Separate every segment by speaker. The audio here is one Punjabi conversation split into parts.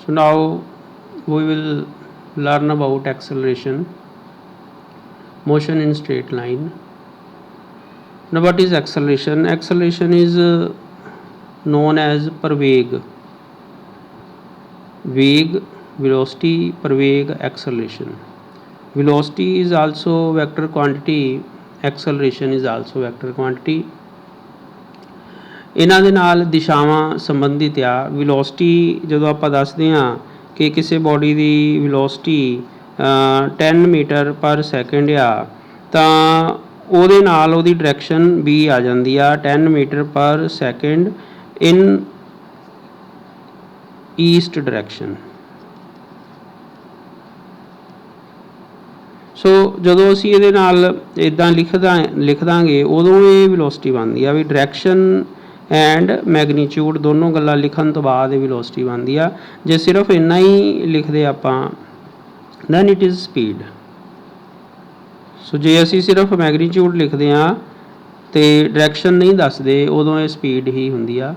Speaker 1: So now we will learn about acceleration, motion in straight line. Now what is acceleration? Acceleration is known as प्रवेग, वेग, velocity, Praveg, acceleration. Velocity is also vector quantity, acceleration is also vector quantity. ਇਹਨਾਂ ਦੇ ਨਾਲ ਦਿਸ਼ਾਵਾਂ ਸੰਬੰਧਿਤ ਆ। ਵੈਲੋਸਿਟੀ ਜਦੋਂ ਆਪਾਂ ਦੱਸਦੇ ਹਾਂ ਕਿ ਕਿਸੇ ਬੋਡੀ ਦੀ ਵੈਲੋਸਿਟੀ 10 ਮੀਟਰ ਪਰ ਸੈਕਿੰਡ ਆ, ਤਾਂ ਉਹਦੇ ਨਾਲ ਉਹਦੀ ਡਾਇਰੈਕਸ਼ਨ ਵੀ ਆ ਜਾਂਦੀ ਆ 10 ਮੀਟਰ ਪਰ ਸੈਕਿੰਡ ਇਨ ਈਸਟ ਡਾਇਰੈਕਸ਼ਨ। ਸੋ ਜਦੋਂ ਅਸੀਂ ਇਹਦੇ ਨਾਲ ਇੱਦਾਂ ਲਿਖ ਦਾਂਗੇ ਉਦੋਂ ਇਹ ਵੈਲੋਸਿਟੀ ਬਣਦੀ ਆ ਵੀ ਡਾਇਰੈਕਸ਼ਨ ਐਂਡ ਮੈਗਨੀਚਿਊਡ ਦੋਨੋਂ ਗੱਲਾਂ ਲਿਖਣ ਤੋਂ ਬਾਅਦ ਇਹ ਵੈਲੋਸਿਟੀ ਬਣਦੀ ਆ। ਜੇ ਸਿਰਫ ਇੰਨਾ ਹੀ ਲਿਖਦੇ ਆਪਾਂ ਦੈਨ ਇਟ ਇਜ਼ ਸਪੀਡ। ਸੋ ਜੇ ਅਸੀਂ ਸਿਰਫ ਮੈਗਨੀਚਿਊਡ ਲਿਖਦੇ ਹਾਂ ਅਤੇ ਡਾਇਰੈਕਸ਼ਨ ਨਹੀਂ ਦੱਸਦੇ ਉਦੋਂ ਇਹ ਸਪੀਡ ਹੀ ਹੁੰਦੀ ਆ।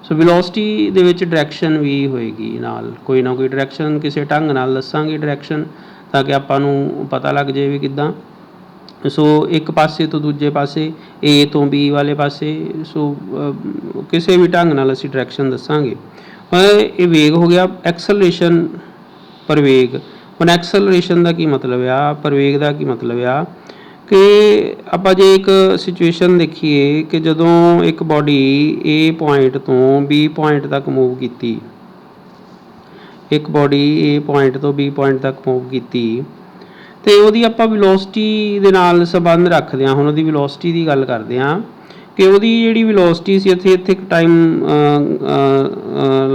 Speaker 1: ਸੋ ਵੈਲੋਸਿਟੀ ਦੇ ਵਿੱਚ ਡਾਇਰੈਕਸ਼ਨ ਵੀ ਹੋਏਗੀ ਨਾਲ, ਕੋਈ ਨਾ ਕੋਈ ਡਾਇਰੈਕਸ਼ਨ ਕਿਸੇ ਢੰਗ ਨਾਲ ਦੱਸਾਂਗੇ ਡਾਇਰੈਕਸ਼ਨ, ਤਾਂ ਕਿ ਆਪਾਂ ਨੂੰ ਪਤਾ ਲੱਗ ਜਾਏ ਵੀ ਕਿੱਦਾਂ। ਸੋ ਇੱਕ ਪਾਸੇ ਤੋਂ ਦੂਜੇ ਪਾਸੇ, ਏ ਤੋਂ ਬੀ ਵਾਲੇ ਪਾਸੇ, ਸੋ ਕਿਸੇ ਵੀ ਢੰਗ ਨਾਲ ਅਸੀਂ ਡਾਇਰੈਕਸ਼ਨ ਦੱਸਾਂਗੇ। ਇਹ ਵੇਗ ਹੋ ਗਿਆ। ਐਕਸਲਰੇਸ਼ਨ ਪ੍ਰਵੇਗ। ਹੁਣ ਐਕਸਲਰੇਸ਼ਨ ਦਾ ਕੀ ਮਤਲਬ ਆ, ਪ੍ਰਵੇਗ ਦਾ ਕੀ ਮਤਲਬ ਆ ਕਿ ਆਪਾਂ ਜੇ ਇੱਕ ਸਿਚੁਏਸ਼ਨ ਦੇਖੀਏ ਕਿ ਜਦੋਂ ਇੱਕ ਬੋਡੀ ਏ ਪੁਆਇੰਟ ਤੋਂ ਬੀ ਪੁਆਇੰਟ ਤੱਕ ਮੂਵ ਕੀਤੀ, ਇੱਕ ਬੋਡੀ ਏ ਪੁਆਇੰਟ ਤੋਂ ਬੀ ਪੁਆਇੰਟ ਤੱਕ ਮੂਵ ਕੀਤੀ ਅਤੇ ਉਹਦੀ ਆਪਾਂ ਵੈਲੋਸਿਟੀ ਦੇ ਨਾਲ ਸੰਬੰਧ ਰੱਖਦੇ ਹਾਂ। ਹੁਣ ਉਹਦੀ ਵੈਲੋਸਿਟੀ ਦੀ ਗੱਲ ਕਰਦੇ ਹਾਂ ਕਿ ਉਹਦੀ ਜਿਹੜੀ ਵੈਲੋਸਿਟੀ ਸੀ, ਇੱਥੇ ਇੱਕ ਟਾਈਮ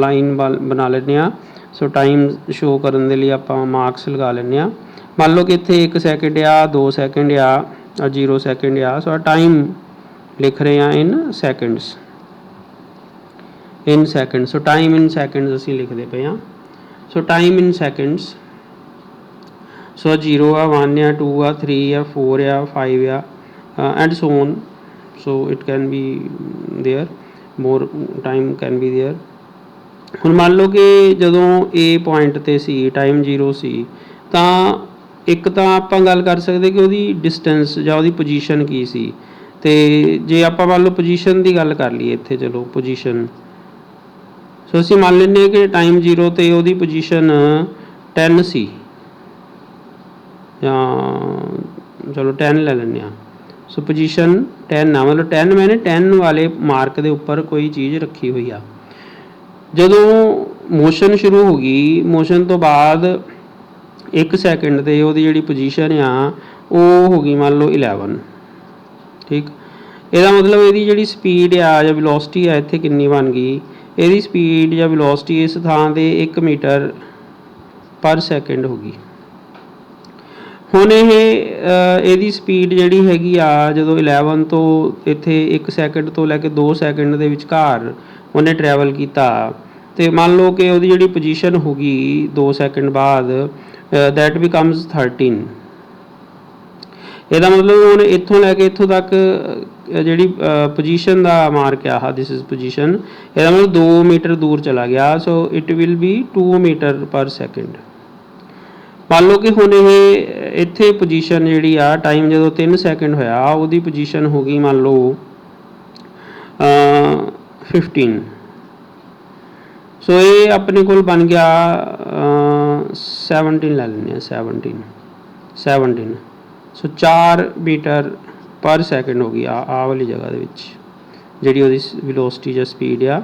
Speaker 1: ਲਾਈਨ ਬਣਾ ਲੈਂਦੇ ਹਾਂ। ਸੋ ਟਾਈਮ ਸ਼ੋਅ ਕਰਨ ਦੇ ਲਈ ਆਪਾਂ ਮਾਰਕਸ ਲਗਾ ਲੈਂਦੇ ਹਾਂ। ਮੰਨ ਲਓ ਕਿ ਇੱਥੇ 1 ਸੈਕਿੰਡ ਆ, 2 ਸੈਕਿੰਡ ਆ, 0 ਸੈਕਿੰਡ ਆ। ਸੋ ਟਾਈਮ ਲਿਖ ਰਹੇ ਹਾਂ in seconds, in second. So time in seconds ਅਸੀਂ ਲਿਖਦੇ ਪਏ ਹਾਂ। ਸੋ ਟਾਈਮ ਇਨ ਸੈਕਿੰਡਸ। ਸੋ 0 ਆ, 1 ਆ, 2 ਆ, 3 ਆ, 4 ਆ, 5 ਆ and so on. So it can be there, more time can be there. ਹੁਣ ਮੰਨ ਲਓ ਕਿ ਜਦੋਂ ਏ ਪੁਆਇੰਟ 'ਤੇ ਸੀ, ਟਾਈਮ 0 ਸੀ, ਤਾਂ ਇੱਕ ਤਾਂ ਆਪਾਂ ਗੱਲ ਕਰ ਸਕਦੇ ਕਿ ਉਹਦੀ ਡਿਸਟੈਂਸ ਜਾਂ ਉਹਦੀ ਪੋਜੀਸ਼ਨ ਕੀ ਸੀ। ਅਤੇ ਜੇ ਆਪਾਂ ਮੰਨ ਲਓ ਪੋਜੀਸ਼ਨ ਦੀ ਗੱਲ ਕਰ ਲਈਏ ਇੱਥੇ, ਚਲੋ ਪੋਜੀਸ਼ਨ। ਸੋ ਅਸੀਂ ਮੰਨ ਲੈਂਦੇ ਹਾਂ ਕਿ ਟਾਈਮ 0 'ਤੇ ਉਹਦੀ ਪੋਜੀਸ਼ਨ 10 ਸੀ, ਜਾਂ ਚਲੋ 10 ਲੈ ਲੈਂਦੇ ਹਾਂ। ਸੋ ਪੋਜੀਸ਼ਨ 10 ਆ, ਮਤਲਬ 10 ਮੈਨੇ 10 ਵਾਲੇ ਮਾਰਕ ਦੇ ਉੱਪਰ ਕੋਈ ਚੀਜ਼ ਰੱਖੀ ਹੋਈ ਆ। ਜਦੋਂ ਮੋਸ਼ਨ ਸ਼ੁਰੂ ਹੋ ਗਈ, ਮੋਸ਼ਨ ਤੋਂ ਬਾਅਦ 1 ਸੈਕਿੰਡ 'ਤੇ ਉਹਦੀ ਜਿਹੜੀ ਪੋਜੀਸ਼ਨ ਆ ਉਹ ਹੋ ਗਈ ਮੰਨ ਲਓ 11। ਠੀਕ, ਇਹਦਾ ਮਤਲਬ ਇਹਦੀ ਜਿਹੜੀ ਸਪੀਡ ਆ ਜਾਂ ਵੈਲੋਸਿਟੀ ਆ ਇੱਥੇ ਕਿੰਨੀ ਬਣ ਗਈ, ਇਹਦੀ ਸਪੀਡ ਜਾਂ ਵੈਲੋਸਿਟੀ ਇਸ ਥਾਂ 'ਤੇ 1 ਮੀਟਰ ਪਰ ਸੈਕਿੰਡ ਹੋ ਗਈ। ਹੁਣ ਇਹਦੀ ਸਪੀਡ ਜਿਹੜੀ ਹੈਗੀ ਆ ਜਦੋਂ 11 ਤੋਂ ਇੱਥੇ 1 ਸੈਕਿੰਡ ਤੋਂ ਲੈ ਕੇ 2 ਸੈਕਿੰਡ ਦੇ ਵਿਚਕਾਰ ਉਹਨੇ ਟਰੈਵਲ ਕੀਤਾ, ਅਤੇ ਮੰਨ ਲਓ ਕਿ ਉਹਦੀ ਜਿਹੜੀ ਪੋਜੀਸ਼ਨ ਹੋ ਗਈ 2 ਸੈਕਿੰਡ ਬਾਅਦ, ਦੈਟ ਬਿਕਮਸ 13। ਇਹਦਾ ਮਤਲਬ ਹੁਣ ਇੱਥੋਂ ਲੈ ਕੇ ਇੱਥੋਂ ਤੱਕ ਜਿਹੜੀ ਪੋਜੀਸ਼ਨ ਦਾ ਮਾਰਕ ਆ, ਦਿਸ ਇਜ਼ ਪੋਜੀਸ਼ਨ, ਇਹਦਾ ਮਤਲਬ 2 ਮੀਟਰ ਦੂਰ ਚਲਾ ਗਿਆ। So it will be 2 metre per second. ਮੰਨ ਲਓ ਕਿ ਹੁਣ ਇਹ ਇੱਥੇ ਪੋਜੀਸ਼ਨ ਜਿਹੜੀ ਆ, ਟਾਈਮ ਜਦੋਂ 3 ਸੈਕਿੰਡ ਹੋਇਆ, ਉਹਦੀ ਪੋਜੀਸ਼ਨ ਹੋ ਗਈ ਮੰਨ ਲਓ 15। ਸੋ ਇਹ ਆਪਣੇ ਕੋਲ ਬਣ ਗਿਆ 17 ਲੈ ਲੈਂਦੇ ਹਾਂ, 17। ਸੋ 4 ਮੀਟਰ ਪਰ ਸੈਕਿੰਡ ਹੋ ਗਈ ਆ ਵਾਲੀ ਜਗ੍ਹਾ ਦੇ ਵਿੱਚ, ਜਿਹੜੀ ਉਹਦੀ ਵੈਲੋਸਿਟੀ ਜਾਂ ਸਪੀਡ ਆ।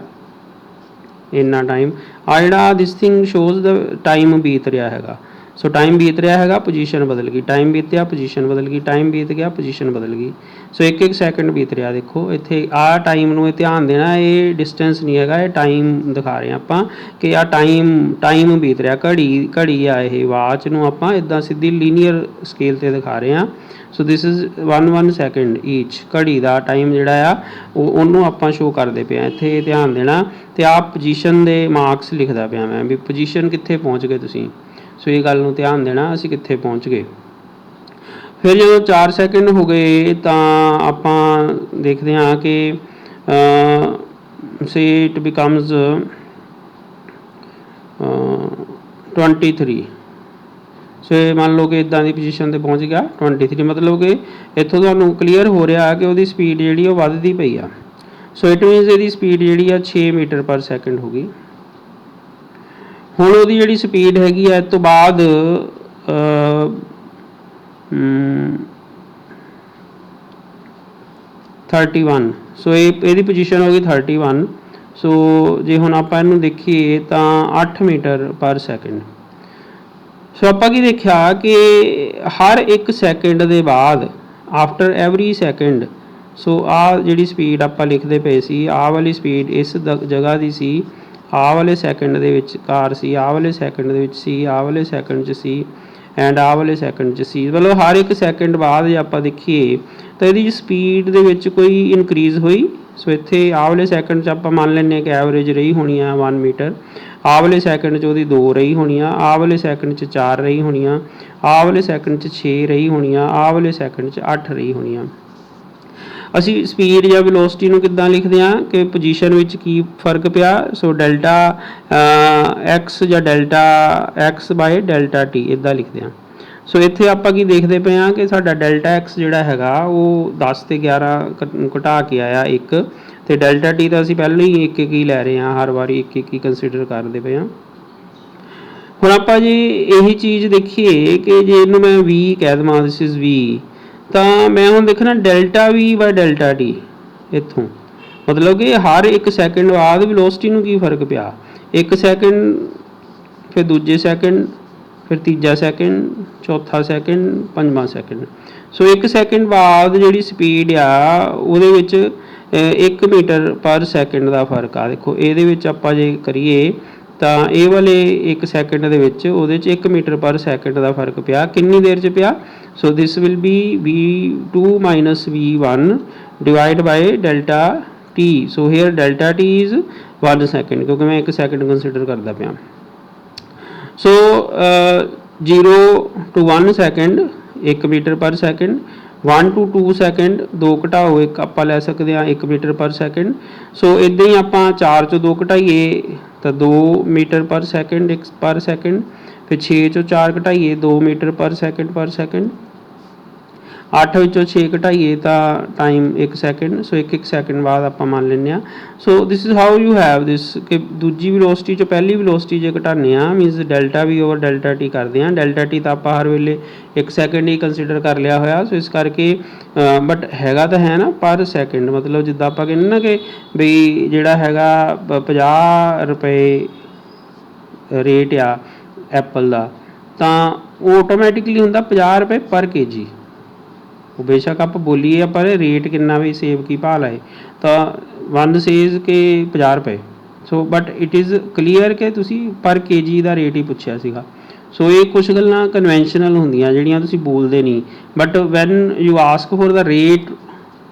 Speaker 1: ਇੰਨਾ ਟਾਈਮ ਆ ਜਿਹੜਾ this thing shows the time ਬੀਤ ਰਿਹਾ ਹੈਗਾ। ਸੋ ਟਾਈਮ ਬੀਤ ਰਿਹਾ ਹੈਗਾ, ਪੋਜੀਸ਼ਨ ਬਦਲ ਗਈ, ਟਾਈਮ ਬੀਤਿਆ ਪੋਜੀਸ਼ਨ ਬਦਲ ਗਈ, ਟਾਈਮ ਬੀਤ ਗਿਆ ਪੋਜੀਸ਼ਨ ਬਦਲ ਗਈ। ਸੋ 1 ਸੈਕਿੰਡ ਬੀਤ ਰਿਹਾ। ਦੇਖੋ ਇੱਥੇ ਆਹ ਟਾਈਮ ਨੂੰ ਇਹ ਧਿਆਨ ਦੇਣਾ, ਇਹ ਡਿਸਟੈਂਸ ਨਹੀਂ ਹੈਗਾ, ਇਹ ਟਾਈਮ ਦਿਖਾ ਰਹੇ ਹਾਂ ਆਪਾਂ ਕਿ ਆਹ ਟਾਈਮ ਬੀਤ ਰਿਹਾ। ਘੜੀ ਆ, ਇਹ ਵਾਚ ਨੂੰ ਆਪਾਂ ਇੱਦਾਂ ਸਿੱਧੀ ਲੀਨੀਅਰ ਸਕੇਲ 'ਤੇ ਦਿਖਾ ਰਹੇ ਹਾਂ। So this is 1 second ਈਚ। ਘੜੀ ਦਾ ਟਾਈਮ ਜਿਹੜਾ ਆ ਉਹਨੂੰ ਆਪਾਂ ਸ਼ੋਅ ਕਰਦੇ ਪਏ ਹਾਂ। ਇੱਥੇ ਧਿਆਨ ਦੇਣਾ, ਅਤੇ ਆਹ ਪੋਜੀਸ਼ਨ ਦੇ ਮਾਰਕਸ ਲਿਖਦਾ ਪਿਆ ਮੈਂ ਵੀ ਪੋਜੀਸ਼ਨ ਕਿੱਥੇ ਪਹੁੰਚ ਗਏ ਤੁਸੀਂ। ਸੋ ਇਹ ਗੱਲ ਨੂੰ ਧਿਆਨ ਦੇਣਾ ਅਸੀਂ ਕਿੱਥੇ ਪਹੁੰਚ ਗਏ। ਫਿਰ ਜਦੋਂ 4 ਸੈਕਿੰਡ ਹੋ ਗਏ ਤਾਂ ਆਪਾਂ ਦੇਖਦੇ ਹਾਂ ਕਿ ਸੇ ਇਟ ਬਿਕਮਸ 23। सो ये मान लो कि इदां की पोजीशन ते पहुँच गया 23, मतलब कि इत्थों तुहानूं क्लीयर हो रहा कि उहदी स्पीड जिहड़ी वो वधदी पई आ। सो इट मीनस इहदी स्पीड जिहड़ी आ 6 मीटर पर सैकेंड हो गई। हुण उहदी जिहड़ी स्पीड हैगी आ इस तो बाद 31। सो ये पोजीशन हो गई 31। सो जे हुण आपां इहनूं देखीए तां 8 मीटर पर सैकेंड। सो आपां की देखिया कि हर एक सैकेंड दे बाद आफ्टर एवरी सैकेंड, सो आ जिहड़ी स्पीड आपां लिखदे पए सी, आ वाली स्पीड इस जगह दी सी, आ वाले सैकेंड दे विचकार सी, आ वाले सैकेंड दे विच सी, आ वाले सैकेंड च सी एंड आ वाले सैकेंड च सी। मतलब हर एक सैकेंड बाद जे आपां देखीए तो इहदी स्पीड दे विच कोई इनक्रीज़ होई। सो इत्थे आ वाले सैकेंड च आपां मान लैंदे कि एवरेज रही होनी आ 1 मीटर, आ वाले सैकेंड च उहदी 2 रही होनी आ, आ वाले सैकेंड च 4 रही होनी आ, आ वाले सैकेंड च 6 रही होनी आ, आ वाले सैकेंड च 8 रही होनी आ। ਅਸੀਂ स्पीड या वेलोसिटी ਨੂੰ ਕਿੱਦਾਂ ਲਿਖਦੇ ਹਾਂ ਕਿ ਪੋਜੀਸ਼ਨ ਵਿੱਚ ਕੀ ਫਰਕ ਪਿਆ। ਸੋ ਡੈਲਟਾ ਐਕਸ ਜਾਂ delta x by delta t ਇੱਦਾਂ ਲਿਖਦੇ ਹਾਂ। ਸੋ ਇੱਥੇ ਆਪਾਂ ਕੀ ਦੇਖਦੇ ਪਏ ਹਾਂ ਕਿ ਸਾਡਾ ਡੈਲਟਾ ਐਕਸ ਜਿਹੜਾ ਹੈਗਾ ਉਹ 10 ਤੇ 11 ਘਟਾ ਕੇ ਆਇਆ 1, ਤੇ ਡੈਲਟਾ ਟੀ ਤਾਂ ਅਸੀਂ ਪਹਿਲਾਂ ਹੀ 1 ਹੀ ਲੈ ਰਹੇ ਹਾਂ, ਹਰ ਵਾਰੀ 1 ਹੀ ਕੰਸੀਡਰ ਕਰਦੇ ਪਏ ਹਾਂ। ਹੁਣ ਆਪਾਂ ਜੇ ਇਹੀ ਚੀਜ਼ ਦੇਖੀਏ ਕਿ ਜੇ ਇਹਨੂੰ ਮੈਂ v ਕਹਿ ਦੇਵਾਂ, ਦਿਸ ਇਜ਼ v, ਤਾਂ ਮੈਂ ਹੁਣ ਦੇਖਣਾ ਡੈਲਟਾ ਵੀ ਬਾਏ ਡੈਲਟਾ ਟੀ ਇੱਥੋਂ, ਮਤਲਬ ਕਿ ਹਰ ਇੱਕ ਸੈਕਿੰਡ ਬਾਅਦ ਵੈਲੋਸਿਟੀ ਨੂੰ ਕੀ ਫਰਕ ਪਿਆ। ਇੱਕ ਸੈਕਿੰਡ, ਫਿਰ ਦੂਜੇ ਸੈਕਿੰਡ, ਫਿਰ ਤੀਜਾ ਸੈਕਿੰਡ, ਚੌਥਾ ਸੈਕਿੰਡ, ਪੰਜਵਾਂ ਸੈਕਿੰਡ। ਸੋ ਇੱਕ ਸੈਕਿੰਡ ਬਾਅਦ ਜਿਹੜੀ ਸਪੀਡ ਆ ਉਹਦੇ ਵਿੱਚ 1 ਮੀਟਰ ਪਰ ਸੈਕਿੰਡ ਦਾ ਫਰਕ ਆ। ਦੇਖੋ ਇਹਦੇ ਵਿੱਚ ਆਪਾਂ ਜੇ ਕਰੀਏ ਤਾਂ ਇਹ ਵਾਲੇ 1 ਸੈਕਿੰਡ ਦੇ ਵਿੱਚ ਉਹਦੇ 'ਚ 1 ਮੀਟਰ ਪਰ ਸੈਕਿੰਡ ਦਾ ਫਰਕ ਪਿਆ। ਕਿੰਨੀ ਦੇਰ 'ਚ ਪਿਆ? So this will be v2 minus v1 divide by delta t. So here delta t is 1 second, क्योंकि मैं 1 सैकेंड कंसीडर करता पाया। So 0 to 1 second 1 metre per second, 1 to 2 second 2 घटाओ 1 ਆਪਾਂ ਲੈ ਸਕਦੇ ਹਾਂ 1 ਮੀਟਰ ਪਰ ਸੈਕਿੰਡ। ਸੋ ਇੱਦਾਂ ਹੀ ਆਪਾਂ 4 ਚੋਂ 2 ਘਟਾਈਏ ਤਾਂ 2 ਮੀਟਰ ਪਰ ਸੈਕਿੰਡ ਪਰ ਸੈਕਿੰਡ, ਫਿਰ 6 ਚੋਂ 4 ਘਟਾਈਏ 2 ਮੀਟਰ ਪਰ ਸੈਕਿੰਡ। 8 ਵਿੱਚੋਂ 6 ਘਟਾਈਏ ਤਾਂ ਟਾਈਮ 1 ਸੈਕਿੰਡ। ਸੋ 1 ਸੈਕਿੰਡ ਬਾਅਦ ਆਪਾਂ ਮੰਨ ਲੈਂਦੇ ਹਾਂ। So this is how you have this ਕਿ ਦੂਜੀ ਵੈਲੋਸਿਟੀ 'ਚੋਂ ਪਹਿਲੀ ਵੈਲੋਸਿਟੀ ਜੇ ਘਟਾਉਂਦੇ ਹਾਂ means delta v over delta t ਕਰਦੇ ਹਾਂ। ਡੈਲਟਾ ਟੀ ਤਾਂ ਆਪਾਂ ਹਰ ਵੇਲੇ 1 ਸੈਕਿੰਡ ਹੀ ਕੰਸੀਡਰ ਕਰ ਲਿਆ ਹੋਇਆ। ਸੋ ਇਸ ਕਰਕੇ ਬਟ ਹੈਗਾ ਤਾਂ ਹੈ ਨਾ ਪਰ ਸੈਕਿੰਡ, ਮਤਲਬ ਜਿੱਦਾਂ ਆਪਾਂ ਕਹਿੰਦੇ ਨਾ ਕਿ ਬਈ ਜਿਹੜਾ ਹੈਗਾ 50 ਰੁਪਏ ਰੇਟ ਆ ਐਪਲ ਦਾ, ਤਾਂ ਉਹ ਆਟੋਮੈਟਿਕਲੀ ਹੁੰਦਾ 50 ਰੁਪਏ ਪਰ kg। ਉਹ ਬੇਸ਼ੱਕ ਆਪਾਂ ਬੋਲੀਏ ਆਪਾਂ ਰੇਟ ਕਿੰਨਾ ਵੀ ਸੇਬ ਕੀ ਭਾਅ ਲਾਏ ਤਾਂ 1 ਸੇਜ਼ ਕਿ 50 ਰੁਪਏ। So but it is clear ਕਿ ਤੁਸੀਂ ਪਰ kg ਦਾ ਰੇਟ ਹੀ ਪੁੱਛਿਆ ਸੀਗਾ। ਸੋ ਇਹ ਕੁਛ ਗੱਲਾਂ ਕਨਵੈਨਸ਼ਨਲ ਹੁੰਦੀਆਂ ਜਿਹੜੀਆਂ ਤੁਸੀਂ ਬੋਲਦੇ ਨਹੀਂ, but when you ask for the rate,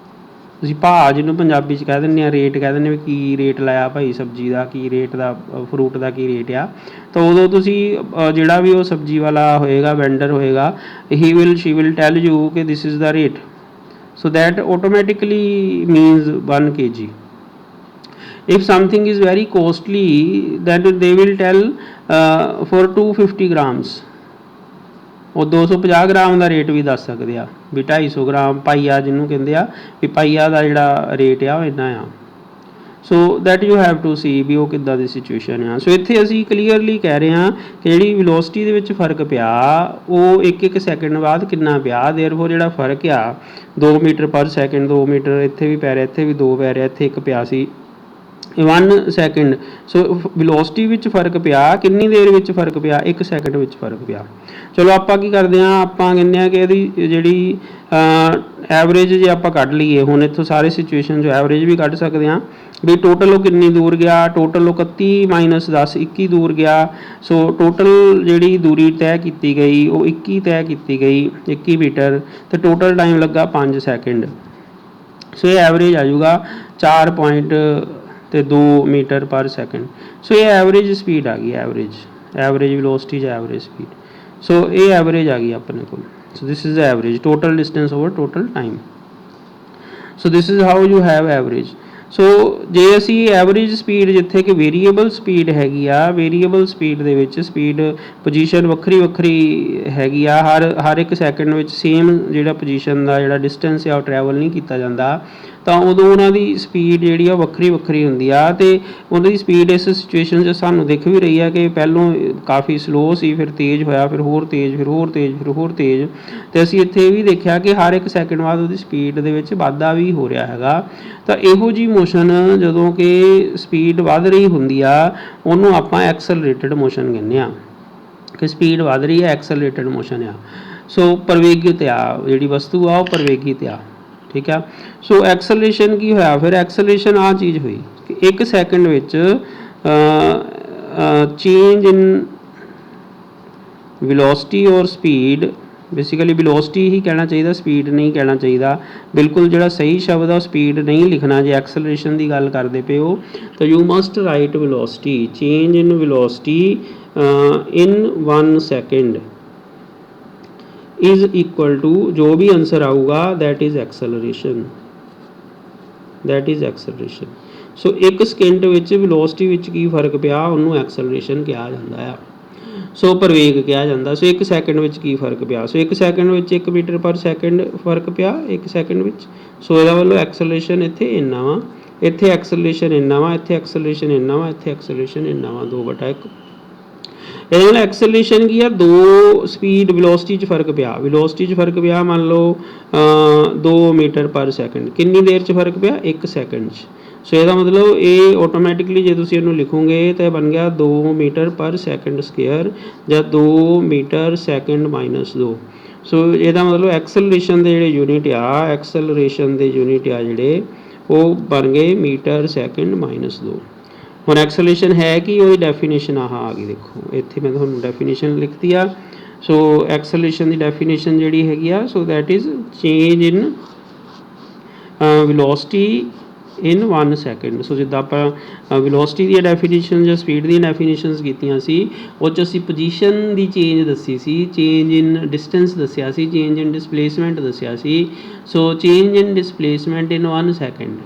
Speaker 1: ਤੁਸੀਂ ਭਾਅ ਜਿਹਨੂੰ ਪੰਜਾਬੀ 'ਚ ਕਹਿ ਦਿੰਦੇ ਆ, ਰੇਟ ਕਹਿ ਦਿੰਦੇ ਵੀ ਕੀ ਰੇਟ ਲਾਇਆ ਭਾਈ ਸਬਜ਼ੀ ਦਾ, ਕੀ ਰੇਟ ਦਾ ਫਰੂਟ ਦਾ ਕੀ ਰੇਟ ਆ, ਤਾਂ ਉਦੋਂ ਤੁਸੀਂ ਜਿਹੜਾ ਵੀ ਉਹ ਸਬਜ਼ੀ ਵਾਲਾ ਹੋਏਗਾ, ਵੈਂਡਰ ਹੋਏਗਾ, ਸ਼ੀ ਵਿਲ ਟੈਲ ਯੂ ਕਿ this is the rate. So that automatically means 1 kg। if something is very costly then they will tell for 250 grams, ਉਹ 250 ਗ੍ਰਾਮ ਦਾ ਰੇਟ ਵੀ ਦੱਸ ਸਕਦੇ ਆ ਵੀ 250 ਗ੍ਰਾਮ ਪਾਈਆ ਜਿਹਨੂੰ ਕਹਿੰਦੇ ਆ ਵੀ ਪਾਈਆ ਦਾ ਜਿਹੜਾ ਰੇਟ ਆ ਉਹ ਇੰਨਾ ਆ। So that you have to see ਵੀ ਉਹ ਕਿੱਦਾਂ ਦੀ ਸਿਚੁਏਸ਼ਨ ਆ। ਸੋ ਇੱਥੇ ਅਸੀਂ ਕਲੀਅਰਲੀ ਕਹਿ ਰਹੇ ਹਾਂ ਕਿ ਜਿਹੜੀ ਵੈਲੋਸਿਟੀ ਦੇ ਵਿੱਚ ਫਰਕ ਪਿਆ ਉਹ 1 ਸੈਕਿੰਡ ਬਾਅਦ ਕਿੰਨਾ ਪਿਆ। ਦੇਅਰਫੋਰ ਜਿਹੜਾ ਫਰਕ ਆ 2 ਮੀਟਰ ਪਰ ਸੈਕਿੰਡ, 2 ਮੀਟਰ ਇੱਥੇ ਵੀ ਪੈ ਰਿਹਾ, ਇੱਥੇ ਵੀ 2 ਪੈ ਰਿਹਾ, ਇੱਥੇ 1 ਪਿਆ ਸੀ 1 ਸੈਕਿੰਡ। ਸੋ ਵੈਲੋਸਿਟੀ ਵਿੱਚ ਫਰਕ ਪਿਆ, ਕਿੰਨੀ ਦੇਰ ਵਿੱਚ ਫਰਕ ਪਿਆ? 1 ਸੈਕਿੰਡ ਵਿੱਚ ਫਰਕ ਪਿਆ। ਚਲੋ ਆਪਾਂ ਕੀ ਕਰਦੇ ਹਾਂ, ਆਪਾਂ ਕਹਿੰਦੇ ਹਾਂ ਕਿ ਇਹਦੀ ਜਿਹੜੀ ਐਵਰੇਜ ਜੇ ਆਪਾਂ ਕੱਢ ਲਈਏ, ਹੁਣ ਇੱਥੋਂ ਸਾਰੇ ਸਿਚੁਏਸ਼ਨ 'ਚੋਂ ਐਵਰੇਜ ਵੀ ਕੱਢ ਸਕਦੇ ਹਾਂ ਵੀ ਟੋਟਲ ਉਹ ਕਿੰਨੀ ਦੂਰ ਗਿਆ। ਟੋਟਲ 31 ਮਾਈਨਸ 10 21 ਦੂਰ ਗਿਆ। ਸੋ ਟੋਟਲ ਜਿਹੜੀ ਦੂਰੀ ਤੈਅ ਕੀਤੀ ਗਈ ਉਹ 21 ਤੈਅ ਕੀਤੀ ਗਈ 21 ਮੀਟਰ, ਅਤੇ ਟੋਟਲ ਟਾਈਮ ਲੱਗਾ 5 ਸੈਕਿੰਡ। ਸੋ ਇਹ ਐਵਰੇਜ ਆ ਜਾਊਗਾ 4.2 ਮੀਟਰ ਪਰ ਸੈਕਿੰਡ। ਸੋ ਇਹ ਐਵਰੇਜ ਸਪੀਡ ਆ ਗਈ, ਐਵਰੇਜ ਵੈਲੋਸਿਟੀ ਜਾਂ ਐਵਰੇਜ ਸਪੀਡ। ਸੋ ਇਹ ਐਵਰੇਜ ਆ ਗਈ ਆਪਣੇ ਕੋਲ। So this is average, total distance over total time. So this is how you have average. So ਜੇ ਅਸੀਂ ਐਵਰੇਜ ਸਪੀਡ ਜਿੱਥੇ ਕਿ ਵੇਰੀਏਬਲ ਸਪੀਡ ਹੈਗੀ ਆ, ਵੇਰੀਏਬਲ ਸਪੀਡ ਦੇ ਵਿੱਚ ਸਪੀਡ ਪੋਜੀਸ਼ਨ ਵੱਖਰੀ ਵੱਖਰੀ ਹੈਗੀ ਆ, ਹਰ ਇੱਕ ਸੈਕਿੰਡ ਵਿੱਚ ਸੇਮ ਜਿਹੜਾ ਪੋਜੀਸ਼ਨ ਦਾ ਜਿਹੜਾ ਡਿਸਟੈਂਸ ਆ ਉਹ ਟਰੈਵਲ ਨਹੀਂ ਕੀਤਾ ਜਾਂਦਾ, ਤਾਂ ਉਦੋਂ ਉਹਨਾਂ ਦੀ ਸਪੀਡ ਜਿਹੜੀ ਆ ਵੱਖਰੀ ਵੱਖਰੀ ਹੁੰਦੀ ਆ। ਅਤੇ ਉਹਨਾਂ ਦੀ ਸਪੀਡ ਇਸ ਸਿਚੁਏਸ਼ਨ 'ਚ ਸਾਨੂੰ ਦਿਖ ਵੀ ਰਹੀ ਆ ਕਿ ਪਹਿਲੋਂ ਕਾਫੀ ਸਲੋ ਸੀ, ਫਿਰ ਤੇਜ਼ ਹੋਇਆ, ਫਿਰ ਹੋਰ ਤੇਜ਼, ਫਿਰ ਹੋਰ ਤੇਜ਼, ਫਿਰ ਹੋਰ ਤੇਜ਼। ਅਤੇ ਅਸੀਂ ਇੱਥੇ ਇਹ ਵੀ ਦੇਖਿਆ ਕਿ ਹਰ ਇੱਕ ਸੈਕਿੰਡ ਬਾਅਦ ਉਹਦੀ ਸਪੀਡ ਦੇ ਵਿੱਚ ਵਾਧਾ ਵੀ ਹੋ ਰਿਹਾ ਹੈਗਾ। ਤਾਂ ਇਹੋ ਜਿਹੀ ਮੋਸ਼ਨ ਜਦੋਂ ਕਿ ਸਪੀਡ ਵੱਧ ਰਹੀ ਹੁੰਦੀ ਆ, ਉਹਨੂੰ ਆਪਾਂ ਐਕਸਲਰੇਟਡ ਮੋਸ਼ਨ ਕਹਿੰਦੇ ਆ, ਕਿ ਸਪੀਡ ਵੱਧ ਰਹੀ ਹੈ, ਐਕਸਲਰੇਟਡ ਮੋਸ਼ਨ ਆ। ਸੋ ਪ੍ਰਵੇਗਿਤ ਆ, ਜਿਹੜੀ ਵਸਤੂ ਆ ਉਹ ਪ੍ਰਵੇਗਿਤ ਆ, ਠੀਕ ਆ। ਸੋ ਐਕਸਲਰੇਸ਼ਨ ਕੀ ਹੋਇਆ ਫਿਰ? ਐਕਸਲਰੇਸ਼ਨ ਆਹ ਚੀਜ਼ ਹੋਈ ਕਿ 1 ਸੈਕਿੰਡ ਵਿੱਚ ਚੇਂਜ ਇਨ ਵੈਲੋਸਿਟੀ ਔਰ ਸਪੀਡ, ਬੇਸਿਕਲੀ ਵੈਲੋਸਿਟੀ ਹੀ ਕਹਿਣਾ ਚਾਹੀਦਾ, ਸਪੀਡ ਨਹੀਂ ਕਹਿਣਾ ਚਾਹੀਦਾ। ਬਿਲਕੁਲ ਜਿਹੜਾ ਸਹੀ ਸ਼ਬਦ ਆ ਉਹ ਸਪੀਡ ਨਹੀਂ ਲਿਖਣਾ ਜੇ ਐਕਸਲਰੇਸ਼ਨ ਦੀ ਗੱਲ ਕਰਦੇ ਪਏ ਹੋ, ਤਾਂ you must write velocity, change in velocity in 1 second is equal to, जो भी आंसर आऊगा that is acceleration, that is acceleration. So 1 ਸਕਿੰਟ ਵਿੱਚ ਵੈਲੋਸਿਟੀ ਵਿੱਚ ਕੀ ਫਰਕ ਪਿਆ, ਉਹਨੂੰ ਐਕਸਲਰੇਸ਼ਨ ਕਿਹਾ ਜਾਂਦਾ ਆ। ਸੋ ਪ੍ਰਵੇਗ ਕਿਹਾ ਜਾਂਦਾ। ਸੋ 1 ਸੈਕਿੰਡ ਵਿੱਚ ਕੀ ਫਰਕ ਪਿਆ? ਸੋ 1 ਸੈਕਿੰਡ ਵਿੱਚ 1 ਮੀਟਰ ਪਰ ਸੈਕਿੰਡ ਫਰਕ ਪਿਆ 1 ਸੈਕਿੰਡ ਵਿੱਚ। ਸੋ ਇਹਦਾ ਵੱਲੋਂ ਐਕਸਲਰੇਸ਼ਨ ਇੱਥੇ ਇੰਨਾ ਵਾ, ਇੱਥੇ ਐਕਸਲਰੇਸ਼ਨ ਇੰਨਾ ਵਾ, ਇੱਥੇ ਐਕਸਲਰੇਸ਼ਨ ਇੰਨਾ ਵਾ, ਇੱਥੇ ਐਕਸਲਰੇਸ਼ਨ ਇੰਨਾ ਵਾ, 2/1। ਇਹਦੇ ਨਾਲ ਐਕਸਲਰੇਸ਼ਨ ਕੀ ਆ, 2 ਸਪੀਡ ਵੈਲੋਸਿਟੀ 'ਚ ਫਰਕ ਪਿਆ, ਵੈਲੋਸਿਟੀ 'ਚ ਫਰਕ ਪਿਆ ਮੰਨ ਲਓ 2 ਮੀਟਰ ਪਰ ਸੈਕਿੰਡ। ਕਿੰਨੀ ਦੇਰ 'ਚ ਫਰਕ ਪਿਆ? 1 ਸੈਕਿੰਡ 'ਚ। ਸੋ ਇਹਦਾ ਮਤਲਬ ਇਹ ਆਟੋਮੈਟਿਕਲੀ ਜੇ ਤੁਸੀਂ ਇਹਨੂੰ ਲਿਖੋਗੇ ਤਾਂ ਬਣ ਗਿਆ 2 ਮੀਟਰ ਪਰ ਸੈਕਿੰਡ ਸਕੁਅਰ ਜਾਂ 2 ਮੀਟਰ ਸੈਕਿੰਡ ਮਾਈਨਸ 2। ਸੋ ਇਹਦਾ ਮਤਲਬ ਐਕਸਲਰੇਸ਼ਨ ਦੇ ਜਿਹੜੇ ਯੂਨਿਟ ਆ, ਐਕਸਲਰੇਸ਼ਨ ਦੇ ਯੂਨਿਟ ਆ ਜਿਹੜੇ ਉਹ ਬਣ ਗਏ ਮੀਟਰ ਸੈਕਿੰਡ ਮਾਈਨਸ 2। ਹੁਣ ਐਕਸਲਰੇਸ਼ਨ ਹੈ ਕਿ ਉਹਦੀ ਡੈਫੀਨੇਸ਼ਨ ਆਹ ਆ ਗਈ, ਦੇਖੋ ਇੱਥੇ ਮੈਂ ਤੁਹਾਨੂੰ ਡੈਫੀਨੇਸ਼ਨ ਲਿਖਤੀ ਆ। ਸੋ ਐਕਸਲਰੇਸ਼ਨ ਦੀ ਡੈਫੀਨੇਸ਼ਨ ਜਿਹੜੀ ਹੈਗੀ ਆ, so that is change in velocity in 1 second. So ਜਿੱਦਾਂ ਆਪਾਂ ਵੈਲੋਸਿਟੀ ਦੀਆਂ ਡੈਫੀਨੇਸ਼ਨ ਜਾਂ ਸਪੀਡ ਦੀਆਂ ਡੈਫੀਨੇਸ਼ਨਸ ਕੀਤੀਆਂ ਸੀ, ਉਹ 'ਚ ਅਸੀਂ ਪੋਜੀਸ਼ਨ ਦੀ ਚੇਂਜ ਦੱਸੀ ਸੀ, ਚੇਂਜ ਇਨ ਡਿਸਟੈਂਸ ਦੱਸਿਆ ਸੀ, ਚੇਂਜ ਇਨ ਡਿਸਪਲੇਸਮੈਂਟ ਦੱਸਿਆ ਸੀ। So change in displacement in 1 second,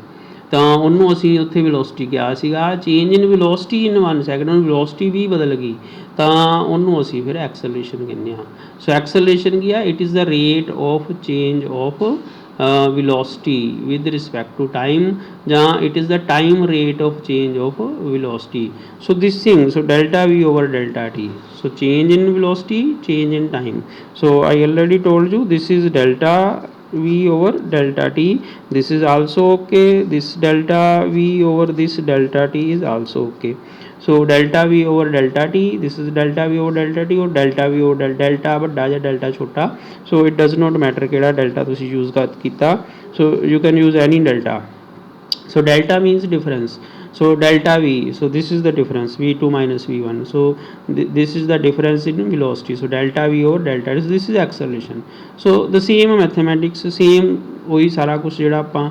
Speaker 1: ਤਾਂ ਉਹਨੂੰ ਅਸੀਂ ਉੱਥੇ ਵੈਲੋਸਿਟੀ ਕਿਹਾ ਸੀਗਾ। Change in velocity in 1 second, ਉਹਨੂੰ ਵੈਲੋਸਿਟੀ ਵੀ ਬਦਲ ਗਈ ਤਾਂ ਉਹਨੂੰ ਅਸੀਂ ਫਿਰ ਐਕਸਲਰੇਸ਼ਨ ਕਹਿੰਦੇ ਹਾਂ। ਸੋ ਐਕਸਲਰੇਸ਼ਨ ਕੀ ਆ? It is the rate of change of velocity with respect to time, ਜਾਂ it is the time rate of change of velocity. So this thing, so delta v over delta t, so change in velocity, change in time. So I already told you this is delta v over delta t, this is also okay, this delta v over this delta t is also okay. So delta v over delta t, this is delta v over delta t, और delta v over delta ਵੱਡਾ ਜਾਂ delta ਛੋਟਾ, so it does not matter ਕਿਹੜਾ delta ਤੁਸੀਂ use ਕੀਤਾ, so you can use any delta. So delta means difference, so delta v, so this is the difference, v2 minus v1, so this is the difference in velocity, so delta v over delta t, so this is acceleration. So the same mathematics, same ਉਹੀ ਸਾਰਾ ਕੁਛ ਜਿਹੜਾ ਆਪਾਂ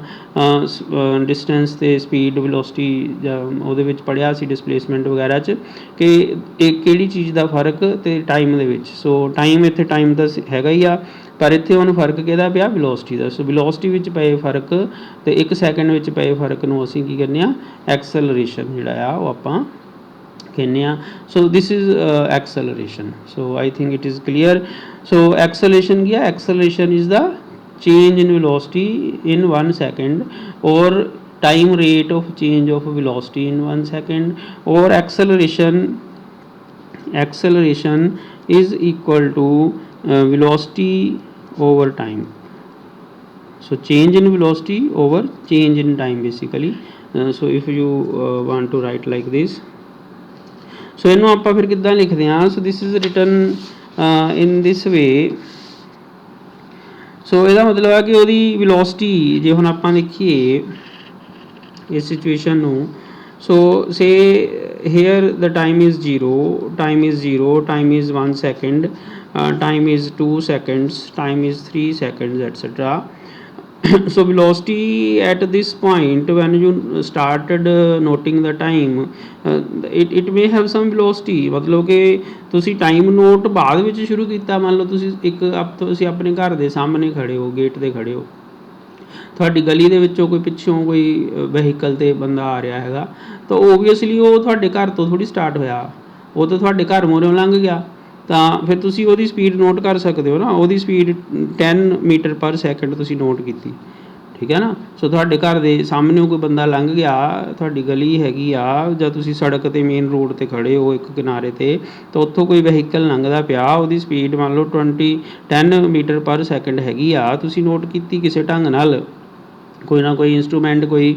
Speaker 1: ਡਿਸਟੈਂਸ ਅਤੇ ਸਪੀਡ ਵੈਲੋਸਿਟੀ ਜਾਂ ਉਹਦੇ ਵਿੱਚ ਪੜ੍ਹਿਆ ਸੀ ਡਿਸਪਲੇਸਮੈਂਟ ਵਗੈਰਾ 'ਚ, ਕਿ ਇਹ ਕਿਹੜੀ ਚੀਜ਼ ਦਾ ਫਰਕ ਅਤੇ ਟਾਈਮ ਦੇ ਵਿੱਚ। ਸੋ ਟਾਈਮ ਇੱਥੇ ਟਾਈਮ ਦਾ ਹੈਗਾ ਹੀ ਆ, ਪਰ ਇੱਥੇ ਉਹਨੂੰ ਫਰਕ ਕਿਹਦਾ ਪਿਆ? ਵੈਲੋਸਿਟੀ ਦਾ। ਸੋ ਵੈਲੋਸਿਟੀ ਵਿੱਚ ਪਏ ਫਰਕ ਅਤੇ 1 ਸੈਕਿੰਡ ਵਿੱਚ ਪਏ ਫਰਕ ਨੂੰ ਅਸੀਂ ਕੀ ਕਹਿੰਦੇ ਹਾਂ? ਐਕਸਲਰੇਸ਼ਨ ਜਿਹੜਾ ਆ ਉਹ ਆਪਾਂ ਕਹਿੰਦੇ ਹਾਂ। So this is acceleration. So I think it is clear. So acceleration ਕੀ ਆ? Acceleration is the change in velocity in 1 second, or time rate of change of velocity in 1 second, or acceleration is equal to velocity over time. So change in velocity over change in time basically. So if you want to write like this, so ਇਹਨੂੰ ਆਪਾਂ ਫਿਰ ਕਿੱਦਾਂ ਲਿਖਦੇ ਹਾਂ? So this is written in this way. ਸੋ ਇਹਦਾ ਮਤਲਬ ਹੈ ਕਿ ਉਹਦੀ ਵੈਲੋਸਿਟੀ ਜੇ ਹੁਣ ਆਪਾਂ ਦੇਖੀਏ ਇਸ ਸਿਚੁਏਸ਼ਨ ਨੂੰ, so say here the time is 0, time is 0, time is 1 second, time is 2 seconds, time is 3 seconds, etc. So velocity at this point, when you started noting the time, it may have some velocity, मतलब कि ਤੁਸੀਂ ਟਾਈਮ ਨੋਟ ਬਾਅਦ ਵਿੱਚ ਸ਼ੁਰੂ ਕੀਤਾ। ਮੰਨ ਲਓ ਤੁਸੀਂ ਤੁਸੀਂ ਆਪਣੇ ਘਰ ਦੇ ਸਾਹਮਣੇ ਖੜੇ ਹੋ, ਗੇਟ 'ਤੇ ਖੜੇ ਹੋ, ਤੁਹਾਡੀ ਗਲੀ ਦੇ ਵਿੱਚੋਂ ਕੋਈ ਪਿੱਛੋਂ ਕੋਈ ਵਹੀਕਲ ਤੇ ਬੰਦਾ ਆ ਰਿਹਾ ਹੈਗਾ ਤਾਂ ਓਬਵੀਅਸਲੀ ਉਹ ਤੁਹਾਡੇ ਘਰ ਤੋਂ ਥੋੜੀ ਸਟਾਰਟ ਹੋਇਆ, ਉਹ ਤਾਂ ਤੁਹਾਡੇ ਘਰ ਮੂਹਰੋਂ ਲੰਘ ਗਿਆ, ਤਾਂ ਫਿਰ ਤੁਸੀਂ ਉਹਦੀ ਸਪੀਡ ਨੋਟ ਕਰ ਸਕਦੇ ਹੋ ਨਾ, ਉਹਦੀ ਸਪੀਡ 10 ਮੀਟਰ ਪਰ ਸੈਕਿੰਡ ਤੁਸੀਂ ਨੋਟ ਕੀਤੀ, ਠੀਕ ਹੈ ਨਾ। ਸੋ ਤੁਹਾਡੇ ਘਰ ਦੇ ਸਾਹਮਣੇ ਕੋਈ ਬੰਦਾ ਲੰਘ ਗਿਆ, ਤੁਹਾਡੀ ਗਲੀ ਹੈਗੀ ਆ ਜਾਂ ਤੁਸੀਂ ਸੜਕ 'ਤੇ ਮੇਨ ਰੋਡ 'ਤੇ ਖੜੇ ਹੋ ਇੱਕ ਕਿਨਾਰੇ 'ਤੇ, ਤਾਂ ਉੱਥੋਂ ਕੋਈ ਵਹੀਕਲ ਲੰਘਦਾ ਪਿਆ, ਉਹਦੀ ਸਪੀਡ ਮੰਨ ਲਓ 10 ਮੀਟਰ ਪਰ ਸੈਕਿੰਡ ਹੈਗੀ ਆ, ਤੁਸੀਂ ਨੋਟ ਕੀਤੀ ਕਿਸੇ ਢੰਗ ਨਾਲ, ਕੋਈ ਨਾ ਕੋਈ ਇੰਸਟਰੂਮੈਂਟ, ਕੋਈ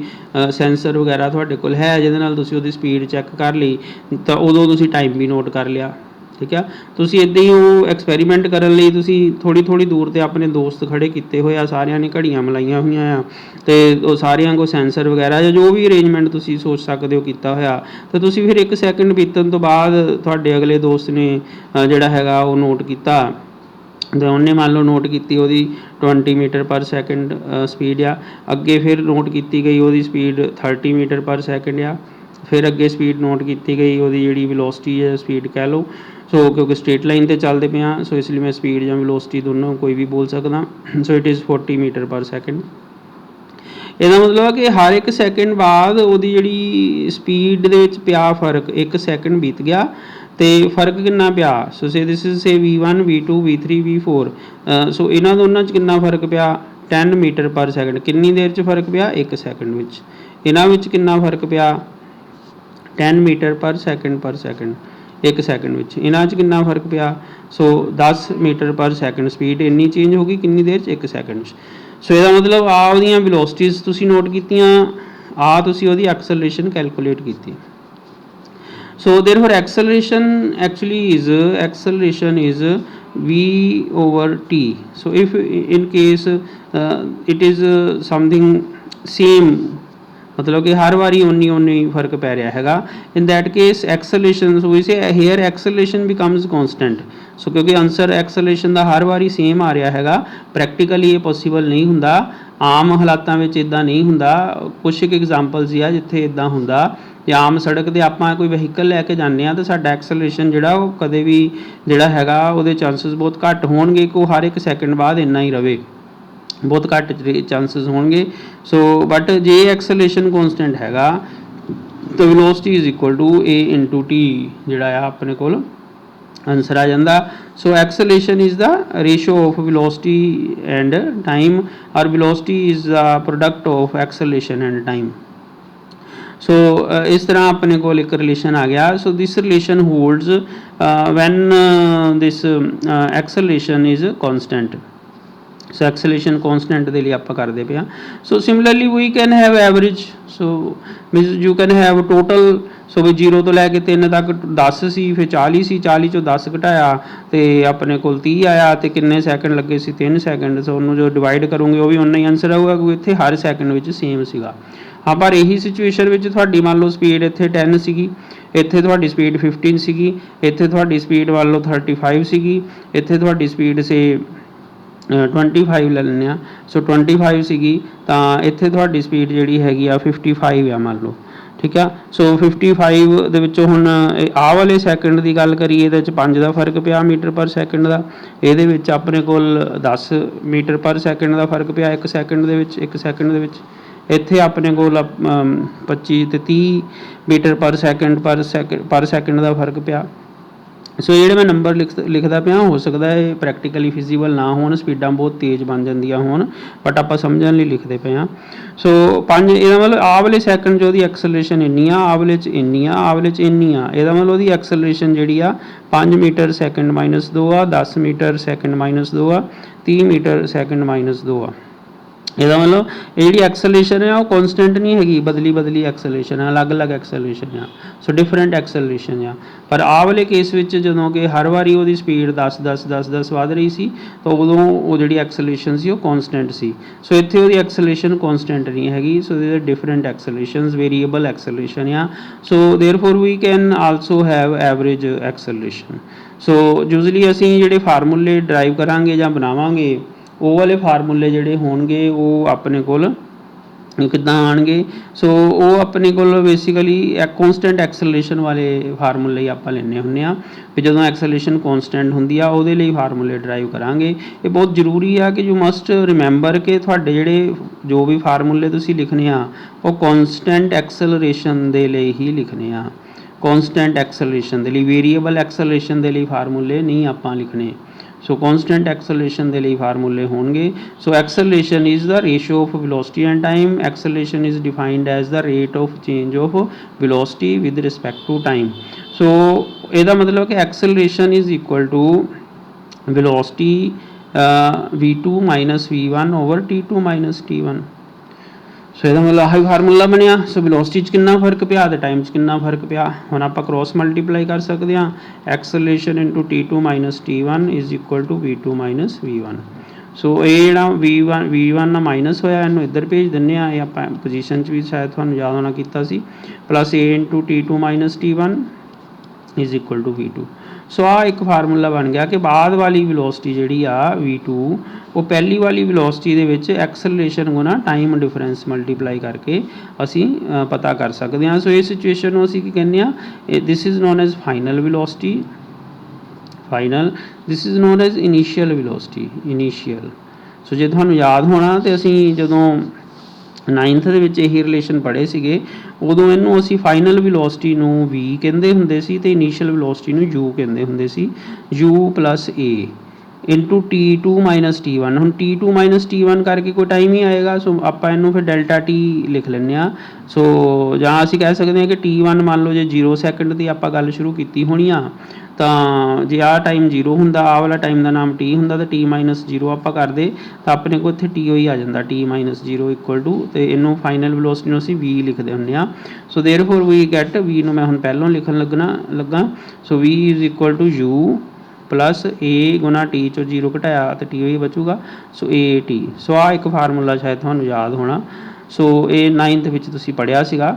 Speaker 1: ਸੈਂਸਰ ਵਗੈਰਾ ਤੁਹਾਡੇ ਕੋਲ ਹੈ ਜਿਹਦੇ ਨਾਲ ਤੁਸੀਂ ਉਹਦੀ ਸਪੀਡ ਚੈੱਕ ਕਰ ਲਈ, ਤਾਂ ਉਦੋਂ ਤੁਸੀਂ ਟਾਈਮ ਵੀ ਨੋਟ ਕਰ ਲਿਆ, ਠੀਕ ਆ। ਤੁਸੀਂ ਇੱਦਾਂ ਹੀ ਉਹ ਐਕਸਪੈਰੀਮੈਂਟ ਕਰਨ ਲਈ ਤੁਸੀਂ ਥੋੜ੍ਹੀ ਦੂਰ 'ਤੇ ਆਪਣੇ ਦੋਸਤ ਖੜੇ ਕੀਤੇ ਹੋਏ ਆ, ਸਾਰਿਆਂ ਨੇ ਘੜੀਆਂ ਮਲਾਈਆਂ ਹੋਈਆਂ ਆ, ਅਤੇ ਉਹ ਸਾਰਿਆਂ ਕੋਲ ਸੈਂਸਰ ਵਗੈਰਾ ਜਾਂ ਜੋ ਵੀ ਅਰੇਂਜਮੈਂਟ ਤੁਸੀਂ ਸੋਚ ਸਕਦੇ ਹੋ ਕੀਤਾ ਹੋਇਆ, ਤਾਂ ਤੁਸੀਂ ਫਿਰ 1 ਸੈਕਿੰਡ ਬੀਤਣ ਤੋਂ ਬਾਅਦ ਤੁਹਾਡੇ ਅਗਲੇ ਦੋਸਤ ਨੇ ਜਿਹੜਾ ਹੈਗਾ ਉਹ ਨੋਟ ਕੀਤਾ, ਅਤੇ ਉਹਨੇ ਮੰਨ ਲਓ ਨੋਟ ਕੀਤੀ ਉਹਦੀ 20 ਮੀਟਰ ਪਰ ਸੈਕਿੰਡ ਸਪੀਡ ਆ, ਅੱਗੇ ਫਿਰ ਨੋਟ ਕੀਤੀ ਗਈ ਉਹਦੀ ਸਪੀਡ 30 ਮੀਟਰ ਪਰ ਸੈਕਿੰਡ ਆ, ਫਿਰ ਅੱਗੇ ਸਪੀਡ ਨੋਟ ਕੀਤੀ ਗਈ ਉਹਦੀ ਜਿਹੜੀ ਵੈਲੋਸਿਟੀ ਹੈ ਸਪੀਡ ਕਹਿ ਲਓ। ਸੋ ਕਿਉਂਕਿ ਸਟ੍ਰੇਟ ਲਾਈਨ 'ਤੇ ਚੱਲਦੇ ਪਏ ਹਾਂ, ਸੋ ਇਸ ਲਈ ਮੈਂ ਸਪੀਡ ਜਾਂ ਵੈਲੋਸਿਟੀ ਦੋਨੋਂ ਕੋਈ ਵੀ ਬੋਲ ਸਕਦਾ। So it is 40 metre per second. ਇਹਦਾ ਮਤਲਬ ਹੈ ਕਿ ਹਰ 1 ਸੈਕਿੰਡ ਬਾਅਦ ਉਹਦੀ ਜਿਹੜੀ ਸਪੀਡ ਦੇ ਵਿੱਚ ਪਿਆ ਫਰਕ, 1 ਸੈਕਿੰਡ ਬੀਤ ਗਿਆ ਅਤੇ ਫਰਕ ਕਿੰਨਾ ਪਿਆ, so this is V1 V2 V3 V4, ਸੋ ਇਹਨਾਂ ਦੋਨਾਂ 'ਚ ਕਿੰਨਾ ਫਰਕ ਪਿਆ, 10 ਮੀਟਰ ਪਰ ਸੈਕਿੰਡ। ਕਿੰਨੀ ਦੇਰ 'ਚ ਫਰਕ ਪਿਆ, 1 ਸੈਕਿੰਡ ਵਿੱਚ। ਇਹਨਾਂ ਵਿੱਚ ਕਿੰਨਾ ਫਰਕ ਪਿਆ, 10 ਮੀਟਰ ਪਰ ਸੈਕਿੰਡ 1 ਸੈਕਿੰਡ ਵਿੱਚ। ਇਹਨਾਂ 'ਚ ਕਿੰਨਾ ਫਰਕ ਪਿਆ, ਸੋ 10 ਮੀਟਰ ਪਰ ਸੈਕਿੰਡ। ਸਪੀਡ ਇੰਨੀ ਚੇਂਜ ਹੋ ਗਈ ਕਿੰਨੀ ਦੇਰ 'ਚ, 1 ਸੈਕਿੰਡ 'ਚ। ਸੋ ਇਹਦਾ ਮਤਲਬ ਆ ਉਹਦੀਆਂ ਵੈਲੋਸਿਟੀਜ਼ ਤੁਸੀਂ ਨੋਟ ਕੀਤੀਆਂ, ਆ ਤੁਸੀਂ ਉਹਦੀ ਐਕਸਲਰੇਸ਼ਨ ਕੈਲਕੂਲੇਟ ਕੀਤੀ। So therefore acceleration is v over t. So if in case it is something same, मतलब कि हर बारी उन्नी फर्क पै रहा हैगा, in that case acceleration, so we say here acceleration becomes constant. सो क्योंकि आंसर एक्सलेशन का हर बारी सेम आ रहा हैगा, प्रैक्टिकली ये पॉसीबल नहीं हुंदा, आम हालातां विच इदां नहीं हुंदा, कुछ एक एग्जाम्पल्स ही आ जिथे इदां हुंदा। ਜਾਂ ਆਮ ਸੜਕ 'ਤੇ ਆਪਾਂ ਕੋਈ ਵਹੀਕਲ ਲੈ ਕੇ ਜਾਂਦੇ ਹਾਂ ਤਾਂ ਸਾਡਾ ਐਕਸਲਰੇਸ਼ਨ ਜਿਹੜਾ ਉਹ ਕਦੇ ਵੀ ਜਿਹੜਾ ਹੈਗਾ ਉਹਦੇ ਚਾਂਸਿਸ ਬਹੁਤ ਘੱਟ ਹੋਣਗੇ ਕਿ ਉਹ ਹਰ 1 ਸੈਕਿੰਡ ਬਾਅਦ ਇੰਨਾ ਹੀ ਰਵੇ, ਬਹੁਤ ਘੱਟ ਚਾਂਸਿਸ ਹੋਣਗੇ। ਸੋ ਬਟ ਜੇ ਐਕਸਲਰੇਸ਼ਨ ਕੌਨਸਟੈਂਟ ਹੈਗਾ ਤਾਂ velocity is equal to a into t ਜਿਹੜਾ ਆ ਆਪਣੇ ਕੋਲ ਆਂਸਰ ਆ ਜਾਂਦਾ। So acceleration is the ratio of velocity and time, ਔਰ velocity is the product of acceleration and time. So ਇਸ ਤਰ੍ਹਾਂ ਆਪਣੇ ਕੋਲ ਇੱਕ ਰਿਲੇਸ਼ਨ ਆ ਗਿਆ। So this relation holds when this acceleration is constant. So acceleration constant ਦੇ ਲਈ ਆਪਾਂ ਕਰਦੇ ਪਏ ਹਾਂ। So similarly we can have average, so means you can have total, so we 0 ਤੋਂ ਲੈ ਕੇ 3 ਤੱਕ 10 ਸੀ, ਫਿਰ 40 ਸੀ, 40 ਚੋਂ 10 ਘਟਾਇਆ ਅਤੇ ਆਪਣੇ ਕੋਲ 30 ਆਇਆ, ਅਤੇ ਕਿੰਨੇ ਸੈਕਿੰਡ ਲੱਗੇ ਸੀ, 3 ਸੈਕਿੰਡ। ਸੋ ਉਹਨੂੰ ਜੋ ਡਿਵਾਈਡ ਕਰੋਗੇ ਉਹ ਵੀ ਉਨਾ ਹੀ ਆਂਸਰ ਆਊਗਾ ਕਿਉਂਕਿ ਇੱਥੇ ਹਰ ਸੈਕਿੰਡ ਵਿੱਚ ਸੇਮ ਸੀਗਾ। ਹਾਂ, ਪਰ ਇਹੀ ਸਿਚੁਏਸ਼ਨ ਵਿੱਚ ਤੁਹਾਡੀ ਮੰਨ ਲਓ ਸਪੀਡ ਇੱਥੇ 10 ਸੀਗੀ, ਇੱਥੇ ਤੁਹਾਡੀ ਸਪੀਡ 15 ਸੀਗੀ, ਇੱਥੇ ਤੁਹਾਡੀ ਸਪੀਡ ਮੰਨ ਲਓ 35 ਸੀਗੀ, ਇੱਥੇ ਤੁਹਾਡੀ ਸਪੀਡ ਸੇ 25 ਲੈ ਲੈਂਦੇ ਹਾਂ। ਸੋ 25 ਸੀਗੀ ਤਾਂ ਇੱਥੇ ਤੁਹਾਡੀ ਸਪੀਡ ਜਿਹੜੀ ਹੈਗੀ ਆ 55 ਆ ਮੰਨ ਲਓ, ਠੀਕ ਆ। ਸੋ 55 ਦੇ ਵਿੱਚੋਂ ਹੁਣ ਆਹ ਵਾਲੇ ਸੈਕਿੰਡ ਦੀ ਗੱਲ ਕਰੀਏ, ਇਹਦੇ ਵਿੱਚ 5 ਦਾ ਫਰਕ ਪਿਆ ਮੀਟਰ ਪਰ ਸੈਕਿੰਡ ਦਾ, ਇਹਦੇ ਵਿੱਚ ਆਪਣੇ ਕੋਲ 10 ਮੀਟਰ ਪਰ ਸੈਕਿੰਡ ਦਾ ਫਰਕ ਪਿਆ 1 ਸੈਕਿੰਡ ਦੇ ਵਿੱਚ, 1 ਸੈਕਿੰਡ ਦੇ ਵਿੱਚ। ਇੱਥੇ ਆਪਣੇ ਕੋਲ 25 ਅਤੇ 30 ਮੀਟਰ ਪਰ ਸੈਕਿੰਡ ਦਾ ਫਰਕ ਪਿਆ। ਸੋ ਜਿਹੜੇ ਮੈਂ ਨੰਬਰ ਲਿਖਦਾ ਪਿਆ, ਹੋ ਸਕਦਾ ਇਹ ਪ੍ਰੈਕਟੀਕਲੀ ਫਿਜ਼ੀਬਲ ਨਾ ਹੋਣ, ਸਪੀਡਾਂ ਬਹੁਤ ਤੇਜ਼ ਬਣ ਜਾਂਦੀਆਂ ਹੋਣ, ਬਟ ਆਪਾਂ ਸਮਝਣ ਲਈ ਲਿਖਦੇ ਪਏ ਹਾਂ। ਸੋ 5, ਇਹਦਾ ਮਤਲਬ ਆਹ ਵਾਲੇ ਸੈਕਿੰਡ 'ਚ ਉਹਦੀ ਐਕਸਲਰੇਸ਼ਨ ਇੰਨੀ ਆ, ਆਹ ਵਾਲੇ 'ਚ ਇੰਨੀ ਆ, ਆਹ ਵਾਲੇ 'ਚ ਇੰਨੀ ਆ। ਇਹਦਾ ਮਤਲਬ ਉਹਦੀ ਐਕਸਲਰੇਸ਼ਨ ਜਿਹੜੀ ਆ 5 ਮੀਟਰ ਸੈਕਿੰਡ -2 ਆ, 10 ਮੀਟਰ ਸੈਕਿੰਡ -2 ਆ, 30 ਮੀਟਰ ਸੈਕਿੰਡ -2 ਆ। ਇਹਦਾ ਮਤਲਬ ਇਹ ਜਿਹੜੀ ਐਕਸਲਰੇਸ਼ਨ ਆ ਉਹ ਕੌਨਸਟੈਂਟ ਨਹੀਂ ਹੈਗੀ, ਬਦਲੀ ਐਕਸਲਰੇਸ਼ਨ ਆ, ਅਲੱਗ ਐਕਸਲਰੇਸ਼ਨ ਆ। ਸੋ ਡਿਫਰੈਂਟ ਐਕਸਲਰੇਸ਼ਨ ਆ। ਪਰ ਆਹ ਵਾਲੇ ਕੇਸ ਵਿੱਚ ਜਦੋਂ ਕਿ ਹਰ ਵਾਰੀ ਉਹਦੀ ਸਪੀਡ 10 ਵੱਧ ਰਹੀ ਸੀ, ਤਾਂ ਉਦੋਂ ਉਹ ਜਿਹੜੀ ਐਕਸਲਰੇਸ਼ਨ ਸੀ ਉਹ ਕੌਨਸਟੈਂਟ ਸੀ। ਸੋ ਇੱਥੇ ਉਹਦੀ ਐਕਸਲਰੇਸ਼ਨ ਕੌਨਸਟੈਂਟ ਨਹੀਂ ਹੈਗੀ, ਸੋ ਇਹਦੇ ਡਿਫਰੈਂਟ ਐਕਸਲਰੇਸ਼ਨਸ, ਵੇਰੀਏਬਲ ਐਕਸਲਰੇਸ਼ਨ ਆ। So therefore we can also have average acceleration. So usually ਅਸੀਂ ਜਿਹੜੇ ਫਾਰਮੂਲੇ ਡਰਾਈਵ ਕਰਾਂਗੇ ਜਾਂ ਬਣਾਵਾਂਗੇ, ਉਹ ਵਾਲੇ ਫਾਰਮੂਲੇ ਜਿਹੜੇ ਹੋਣਗੇ ਉਹ ਆਪਣੇ ਕੋਲ किद्दां आउणगे। सो वो अपने कोल बेसिकली कॉन्सटेंट एक्सलरेशन वाले फार्मूले आपां लैंदे हुंदे आ भी जदों एक्सलरेशन कॉन्सटेंट हुंदी आ उहदे लई फार्मूले ड्राइव करांगे। ये बहुत जरूरी आ कि यू मस्ट रिमैंबर कि तुहाडे जिहड़े जो भी फार्मूले तुसीं लिखने आ वो कॉन्सटेंट एक्सलरेशन दे लई ही लिखने आ। कॉन्सटेंट एक्सलरेशन दे लई, वेरीएबल एक्सलरेशन दे लई फार्मूले नहीं आपां लिखने। सो कॉन्सटेंट एक्सलरेशन के लिए फार्मूले होंगे। So acceleration is the ratio of velocity and time. Acceleration is defined as the rate of change of velocity with respect to time. So ਇਹਦਾ मतलब कि acceleration is equal to velocity v2 minus v1 over t2 minus t1। So ਇਹਦਾ मतलब ਆਹੀ फार्मूला ਬਣਿਆ। सो वेलोसिटी 'ਚ ਕਿੰਨਾ फर्क पिया तो टाइम 'ਚ कितना फर्क पिया। ਹੁਣ ਆਪਾਂ क्रॉस मल्टीप्लाई कर सकते हैं। Acceleration into t2 minus t1 is equal to v2 minus v1। So ये ਜਿਹੜਾ v1 ਨਾਲ ਮਾਈਨਸ ਹੋਇਆ ਇਹਨੂੰ ਇੱਧਰ ਭੇਜ ਦਿੰਦੇ ਆ। ਇਹ ਆਪਾਂ ਪੋਜੀਸ਼ਨ 'ਚ ਵੀ ਸ਼ਾਇਦ ਤੁਹਾਨੂੰ ਯਾਦ ਹੋਣਾ ਕੀਤਾ ਸੀ। Plus a into t2 minus t1 is equal to v2। So आ एक फार्मूला बन गया कि बाद वाली वेलोसिटी जिहड़ी आ v2 वो पहली वाली वेलोसिटी दे विच एक्सलरेशन गुना टाइम डिफरेंस मल्टीप्लाई करके असी पता कर सकते हैं। सो इस सिचुएशन में असी की कहने आ this is known as final velocity. Final this is known as initial velocity. Initial so जे तुहानूं याद होना तो असी जदों 9th ਦੇ ਵਿੱਚ ਇਹੀ ਰਿਲੇਸ਼ਨ ਪੜ੍ਹੇ ਸੀਗੇ ਉਦੋਂ ਇਹਨੂੰ ਅਸੀਂ ਫਾਈਨਲ ਵੈਲੋਸਿਟੀ ਨੂੰ v ਕਹਿੰਦੇ ਹੁੰਦੇ ਸੀ ਤੇ ਇਨੀਸ਼ੀਅਲ ਵੈਲੋਸਿਟੀ ਨੂੰ u ਕਹਿੰਦੇ ਹੁੰਦੇ ਸੀ। u + a into t2 minus t1। हम t2 माइनस t1 करके कोई टाइम ही आएगा। सो आप इनू फिर डेल्टा t लिख लें। सो जहाँ असी कह सकते हैं कि t1 मान लो जो 0 सैकेंड की आप गल शुरू की होनी आ तो जे आ टाइम 0 होंदा आ वाला टाइम का नाम t होंदा तो t माइनस 0 आप करते तो अपने को इत्थे t ही आ जाता t माइनस 0 इक्वल टू तो इनू फाइनल वेलोसिटी असी v लिखते होंगे। So therefore we get v नूं मैं हुण पहलों लिखन लगा। So v is equal to u plus a गुना टी चो 0 घटाया तो T he बचूगा। So A T. सो आ एक फार्मूला शायद तुहानूं याद होना। सो ये 9th विच तुसीं पढ़िया सीगा।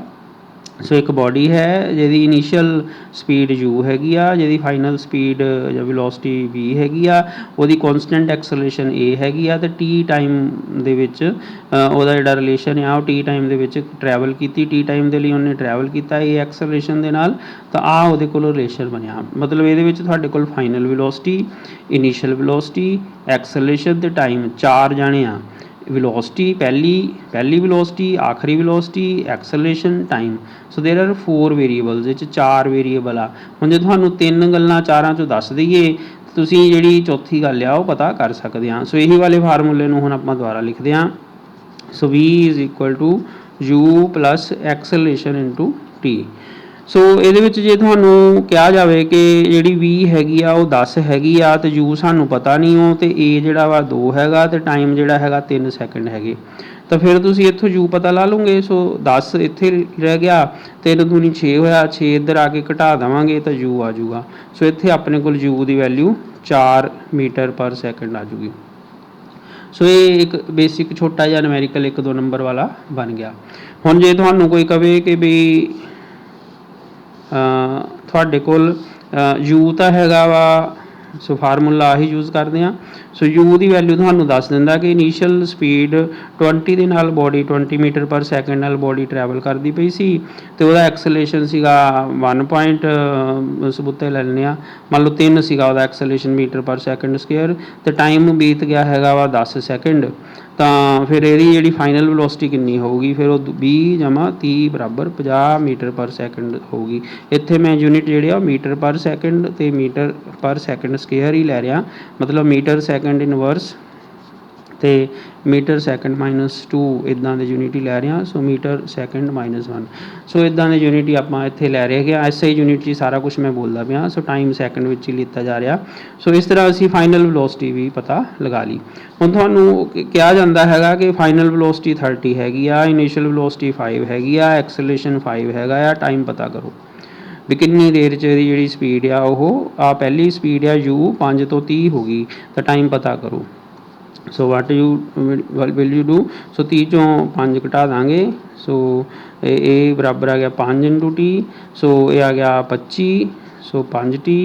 Speaker 1: सो एक बॉडी है जिहदी इनीशियल स्पीड u हैगी आ, जिहदी फाइनल स्पीड या वेलोसिटी v हैगी आ, उहदी कॉन्सटेंट एक्सलरेशन a हैगी आ ते t टाइम दे विच उहदा जिहड़ा रिलेशन आ वो t टाइम दे विच ट्रैवल कीती। t टाइम दे लई उहने ट्रैवल कीता a एक्सलरेशन दे नाल तो आ उहदे कोल रिलेशन बनिया। मतलब इहदे विच तुहाडे कोल final velocity, initial velocity, acceleration ते टाइम 4 जाने आ। वेलोसिटी पहली वेलोसिटी, आखिरी velocity, acceleration, time. So there are 4 variables. इह 4 वेरीएबल आ। हुण जे तुहानूं 3 गल्लां 4 चों दस दईए तुसीं जिहड़ी चौथी गल आ वो पता कर सकदे आ। सो यही वाले फार्मूले नूं हुण आपां दुबारा लिखदे आ। So v is equal to u plus acceleration into t। So ਇਹਦੇ ਵਿੱਚ ਜੇ ਤੁਹਾਨੂੰ ਕਿਹਾ ਜਾਵੇ ਕਿ ਜਿਹੜੀ v ਹੈਗੀ ਆ ਉਹ 10 ਹੈਗੀ ਆ ਤੇ u ਸਾਨੂੰ ਪਤਾ ਨਹੀਂ ਉਹ ਤੇ a ਜਿਹੜਾ ਵਾ 2 ਹੈਗਾ ਤੇ ਟਾਈਮ ਜਿਹੜਾ ਹੈਗਾ 3 ਸੈਕਿੰਡ ਹੈਗੇ ਤਾਂ ਫਿਰ ਤੁਸੀਂ ਇੱਥੋਂ u ਪਤਾ ਲਾ ਲਓਗੇ। ਸੋ 10 ਇੱਥੇ ਰਹਿ ਗਿਆ 3 ਦੂਣੀ 6 ਹੋਇਆ 6 ਇੱਧਰ ਆ ਕੇ ਘਟਾ ਦੇਵਾਂਗੇ ਤਾਂ u ਆ ਜਾਊਗਾ। ਸੋ ਇੱਥੇ ਆਪਣੇ ਕੋਲ u ਦੀ ਵੈਲਿਊ 4 ਮੀਟਰ ਪਰ ਸੈਕਿੰਡ ਆ ਜੂਗੀ। सो ये एक बेसिक छोटा जिहा नूमेरिकल 1-2 नंबर वाला बन गया। हुण जे तुहानूं कोई कहे कि भी तुहाडे कोल u तां हैगा वा सो फार्मूला आही यूज़ करते हैं। सो u की वैल्यू तुहानूं दस दिंदा कि इनीशियल स्पीड 20 दे नाल बॉडी 20 मीटर पर सैकेंड नाल बॉडी ट्रैवल करती पई सी ते उहदा एक्सलेशन सीगा 1 पॉइंट सबूते ले लैंदे आ मान लो 3 सीगा उहदा acceleration metre per second square ते टाइम बीत गया हैगा वा 10 सैकेंड तो फिर यदि जी फाइनल वेलोसिटी कितनी होगी फिर वो 20 जमा 30 बराबर 50 मीटर पर सैकेंड होगी। इत्थे मैं यूनिट जिहड़े मीटर पर सैकेंड ते मीटर पर सैकेंड स्केयर ही लै रहा मतलब मीटर सैकेंड इनवर्स ते मीटर सैकेंड -2 इदां दे यूनिट ही लै रहे हैं। सो मीटर सैकेंड -1 सो इदां दे यूनिट ही आपां इत्थे लै रहे हैं। SI यूनिट ही सारा कुछ मैं बोलदा पिया। सो टाइम सैकेंड विच ही लिता जा रहा। सो इस तरह असी फाइनल वेलोसिटी भी पता लगा ली। हुण तुहानूं कहा जांदा हैगा कि फाइनल वेलोसिटी 30 हैगी आ, इनीशियल वेलोसिटी 5 हैगी आ, एक्सलेशन 5 हैगा आ, टाइम पता करो भी कितनी देर च जी स्पीड आ पहली स्पीड आ u 5 तो 30 होगी तो टाइम पता करो। So what you will you do. So 30 चों 5 घटा देंगे। सो ए बराबर आ गया 5 × t। सो ये आ गया 25। सो 5t।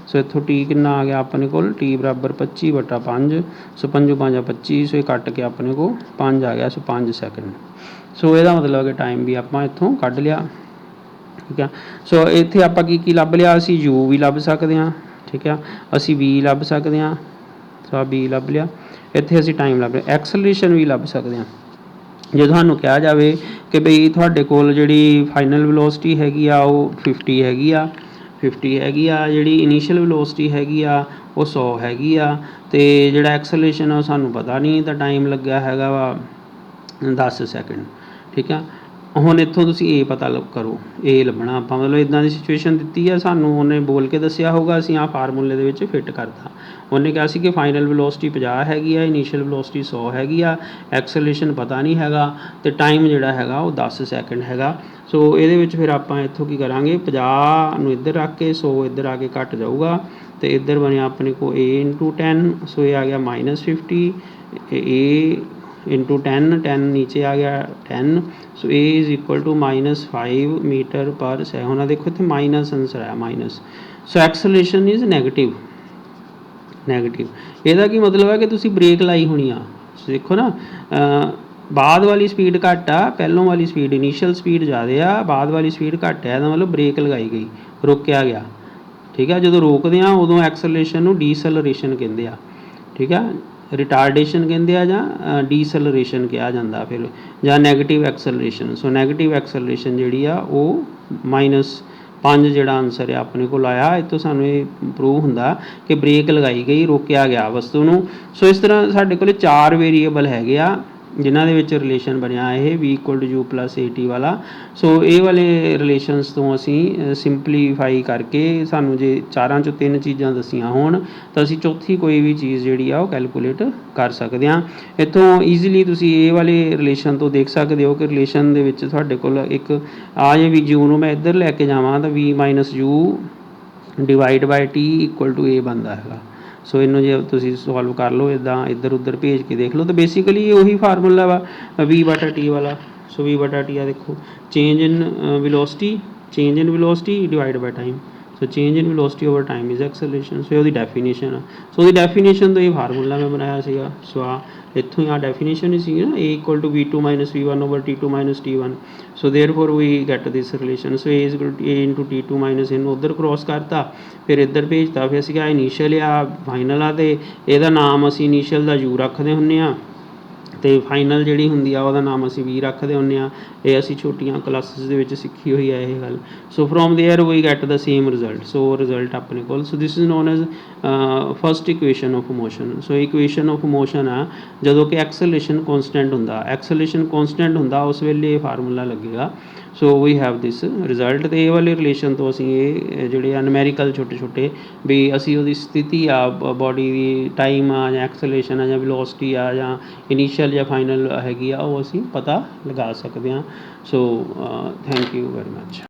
Speaker 1: सो इत्थों t कितना आ गया अपने को t बराबर 25/5। सो 5 5 25। सो ये कट के अपने को 5 आ गया। सो 5 सैकेंड। सो ਇਹਦਾ मतलब कि टाइम भी ਆਪਾਂ ਇੱਥੋਂ ਕੱਢ ਲਿਆ। ठीक है। सो ਇੱਥੇ ਆਪਾਂ ਕੀ ਲੱਭ ਲਿਆ, ਅਸੀਂ u ਵੀ ਲੱਭ ਸਕਦੇ ਹਾਂ। ठीक है, ਅਸੀਂ v ਲੱਭ ਸਕਦੇ ਹਾਂ। ਸੋ ਆ b ਲੱਭ ਲਿਆ। ਇੱਥੇ ਅਸੀਂ ਟਾਈਮ ਲੱਭ ਲਿਆ। ਐਕਸਲਰੇਸ਼ਨ ਵੀ ਲੱਭ ਸਕਦੇ ਹਾਂ। ਜੇ ਤੁਹਾਨੂੰ ਕਿਹਾ ਜਾਵੇ ਕਿ ਬਈ ਤੁਹਾਡੇ ਕੋਲ ਜਿਹੜੀ ਫਾਈਨਲ ਵੈਲੋਸਿਟੀ ਹੈਗੀ ਆ ਉਹ 50 ਹੈਗੀ ਆ, 50 ਹੈਗੀ ਆ, ਜਿਹੜੀ ਇਨੀਸ਼ੀਅਲ ਵੈਲੋਸਿਟੀ ਹੈਗੀ ਆ ਉਹ 100 ਹੈਗੀ ਆ, ਅਤੇ ਜਿਹੜਾ ਐਕਸਲਰੇਸ਼ਨ ਆ ਉਹ ਸਾਨੂੰ ਪਤਾ ਨਹੀਂ, ਤਾਂ ਟਾਈਮ ਲੱਗਿਆ ਹੈਗਾ ਵਾ 10 ਸੈਕਿੰਡ। ਠੀਕ ਆ, ਹੁਣ ਇੱਥੋਂ ਤੁਸੀਂ ਇਹ ਪਤਾ ਕਰੋ, ਇਹ ਲੱਭਣਾ ਆਪਾਂ, ਮਤਲਬ ਇੱਦਾਂ ਦੀ ਸਿਚੁਏਸ਼ਨ ਦਿੱਤੀ ਆ ਸਾਨੂੰ, ਉਹਨੇ ਬੋਲ ਕੇ ਦੱਸਿਆ ਹੋਊਗਾ, ਅਸੀਂ ਆਹ ਫਾਰਮੂਲੇ ਦੇ ਵਿੱਚ ਫਿੱਟ ਕਰਤਾ। ਉਹਨੇ ਕਿਹਾ ਸੀ ਕਿ ਫਾਈਨਲ ਵੈਲੋਸਿਟੀ 50 ਹੈਗੀ ਆ, ਇਨੀਸ਼ੀਅਲ ਵੈਲੋਸਿਟੀ 100 ਹੈਗੀ ਆ, ਐਕਸਲਰੇਸ਼ਨ ਪਤਾ ਨਹੀਂ ਹੈਗਾ, ਅਤੇ ਟਾਈਮ ਜਿਹੜਾ ਹੈਗਾ ਉਹ 10 ਸੈਕਿੰਡ ਹੈਗਾ। ਸੋ ਇਹਦੇ ਵਿੱਚ ਫਿਰ ਆਪਾਂ ਇੱਥੋਂ ਕੀ ਕਰਾਂਗੇ, 50 ਨੂੰ ਇੱਧਰ ਰੱਖ ਕੇ 100 ਇੱਧਰ ਆ ਕੇ ਘੱਟ ਜਾਊਗਾ, ਅਤੇ ਇੱਧਰ ਬਣਿਆ ਆਪਣੇ ਕੋਲ a/10। ਸੋ ਇਹ ਆ ਗਿਆ -50, a इंटू 10 नीचे आ गया 10। So a is equal to -5 metre per second. होना देखो इतने माइनस आंसर आया minus. So acceleration is negative. ਇਹਦਾ ਕੀ ਮਤਲਬ ਹੈ ਕਿ ਤੁਸੀਂ ਬ੍ਰੇਕ ਲਾਈ ਹੋਣੀ ਆ। ਦੇਖੋ ਨਾ, ਬਾਅਦ ਵਾਲੀ ਸਪੀਡ ਘੱਟ ਆ, ਪਹਿਲੋਂ ਵਾਲੀ ਸਪੀਡ ਇਨੀਸ਼ੀਅਲ ਸਪੀਡ ਜ਼ਿਆਦਾ ਆ, ਬਾਅਦ ਵਾਲੀ ਸਪੀਡ ਘੱਟ ਹੈ, ਇਹਦਾ ਮਤਲਬ ਬ੍ਰੇਕ ਲਗਾਈ ਗਈ, ਰੋਕਿਆ ਗਿਆ। ਠੀਕ ਆ, ਜਦੋਂ ਰੋਕਦੇ ਆ ਉਦੋਂ ਐਕਸਲਰੇਸ਼ਨ ਨੂੰ ਡੀਸੈਲਰੇਸ਼ਨ ਕਹਿੰਦੇ ਆ। ਠੀਕ ਆ, ਰਿਟਾਰਡੇਸ਼ਨ ਕਹਿੰਦੇ ਆ ਜਾਂ ਡੀਸੈਲਰੇਸ਼ਨ ਕਿਹਾ ਜਾਂਦਾ ਫਿਰ, ਜਾਂ ਨੈਗੇਟਿਵ ਐਕਸਲਰੇਸ਼ਨ। ਸੋ ਨੈਗੇਟਿਵ ਐਕਸਲਰੇਸ਼ਨ ਜਿਹੜੀ ਆ ਉਹ -5 ਜਿਹੜਾ ਆਨਸਰ ਆ ਆਪਣੇ ਕੋਲ ਆਇਆ। ਇੱਥੋਂ ਸਾਨੂੰ ਇਹ ਪ੍ਰੂਵ ਹੁੰਦਾ ਕਿ ਬ੍ਰੇਕ ਲਗਾਈ ਗਈ, ਰੋਕਿਆ ਗਿਆ ਵਸਤੂ ਨੂੰ। ਸੋ ਇਸ ਤਰ੍ਹਾਂ ਸਾਡੇ ਕੋਲ 4 ਵੇਰੀਏਬਲ ਹੈਗੇ ਆ ਜਿਨ੍ਹਾਂ ਦੇ ਵਿੱਚ ਰਿਲੇਸ਼ਨ ਬਣਿਆ ਇਹ v = u + at ਵਾਲਾ। ਸੋ ਇਹ ਵਾਲੇ ਰਿਲੇਸ਼ਨਸ ਤੋਂ ਅਸੀਂ ਸਿੰਪਲੀਫਾਈ ਕਰਕੇ, ਸਾਨੂੰ ਜੇ 4 ਚੋਂ 3 ਚੀਜ਼ਾਂ ਦੱਸੀਆਂ ਹੋਣ ਤਾਂ ਅਸੀਂ ਚੌਥੀ ਕੋਈ ਵੀ ਚੀਜ਼ ਜਿਹੜੀ ਆ ਉਹ ਕੈਲਕੂਲੇਟ ਕਰ ਸਕਦੇ ਹਾਂ। ਇੱਥੋਂ ਈਜ਼ੀਲੀ ਤੁਸੀਂ ਇਹ ਵਾਲੇ ਰਿਲੇਸ਼ਨ ਤੋਂ ਦੇਖ ਸਕਦੇ ਹੋ ਕਿ ਰਿਲੇਸ਼ਨ ਦੇ ਵਿੱਚ ਤੁਹਾਡੇ ਕੋਲ ਇੱਕ ਆ ਜੇ ਵੀ u ਨੂੰ ਮੈਂ ਇੱਧਰ ਲੈ ਕੇ ਜਾਵਾਂ ਤਾਂ v - u / t = a ਬਣਦਾ ਹੈਗਾ। ਸੋ ਇਹਨੂੰ ਜੇ ਤੁਸੀਂ ਸੋਲਵ ਕਰ ਲਓ ਇੱਦਾਂ ਇੱਧਰ ਉੱਧਰ ਭੇਜ ਕੇ ਦੇਖ ਲਓ ਤਾਂ ਬੇਸਿਕਲੀ ਉਹੀ ਫਾਰਮੂਲਾ ਵਾ v/t ਵਾਲਾ। ਸੋ v/t ਆ ਦੇਖੋ, change in velocity / time. So change in velocity over time is acceleration. So ਉਹਦੀ ਡੈਫੀਨੇਸ਼ਨ ਆ। ਸੋ ਉਹਦੀ ਡੈਫੀਨੇਸ਼ਨ ਤੋਂ ਇਹ ਫਾਰਮੂਲਾ ਮੈਂ ਬਣਾਇਆ ਸੀਗਾ। ਸੋ ਆ ਇੱਥੋਂ ਹੀ ਆ ਡੈਫੀਨੇਸ਼ਨ ਹੀ ਸੀ ਨਾ, a = v2 - v1 / t2 - t1। So therefore we get this relation. So a × t2 - ਇਹਨੂੰ ਉੱਧਰ ਕ੍ਰੋਸ ਕਰਤਾ, ਫਿਰ ਇੱਧਰ ਭੇਜਤਾ। ਫਿਰ ਅਸੀਂ ਕਿਹਾ ਇਨੀਸ਼ੀਅਲ ਆ ਫਾਈਨਲ ਆ, ਅਤੇ ਇਹਦਾ ਨਾਮ ਅਸੀਂ ਇਨੀਸ਼ੀਅਲ ਦਾ u ਰੱਖਦੇ ਹੁੰਦੇ ਹਾਂ, ਅਤੇ ਫਾਈਨਲ ਜਿਹੜੀ ਹੁੰਦੀ ਆ ਉਹਦਾ ਨਾਮ ਅਸੀਂ v ਰੱਖਦੇ ਹੁੰਦੇ ਹਾਂ। ਇਹ ਅਸੀਂ ਛੋਟੀਆਂ ਕਲਾਸਿਸ ਦੇ ਵਿੱਚ ਸਿੱਖੀ ਹੋਈ ਹੈ ਇਹ ਗੱਲ। So from there we get the same result. So result ਆਪਣੇ ਕੋਲ, so this is known as first equation of motion. So equation of motion ਆ ਜਦੋਂ ਕਿ ਐਕਸਲਰੇਸ਼ਨ ਕੋਂਸਟੈਂਟ ਹੁੰਦਾ, ਐਕਸਲਰੇਸ਼ਨ ਕੋਂਸਟੈਂਟ ਹੁੰਦਾ ਉਸ ਵੇਲੇ ਇਹ ਫਾਰਮੂਲਾ ਲੱਗੇਗਾ। So we have this result. ਅਤੇ ਇਹ ਵਾਲੇ ਰਿਲੇਸ਼ਨ ਤੋਂ ਅਸੀਂ ਇਹ ਜਿਹੜੇ ਆ ਨੂਮੈਰੀਕਲ ਛੋਟੇ ਵੀ ਅਸੀਂ ਉਹਦੀ ਸਥਿਤੀ ਆ ਬੋਡੀ ਦੀ, ਟਾਈਮ ਆ ਜਾਂ ਐਕਸਲਰੇਸ਼ਨ ਆ ਜਾਂ ਵੈਲੋਸਿਟੀ ਆ ਜਾਂ ਇਨੀਸ਼ੀਅਲ ਜਾਂ ਫਾਈਨਲ ਹੈਗੀ ਆ, ਉਹ ਅਸੀਂ ਪਤਾ ਲਗਾ ਸਕਦੇ ਹਾਂ। So thank you very much.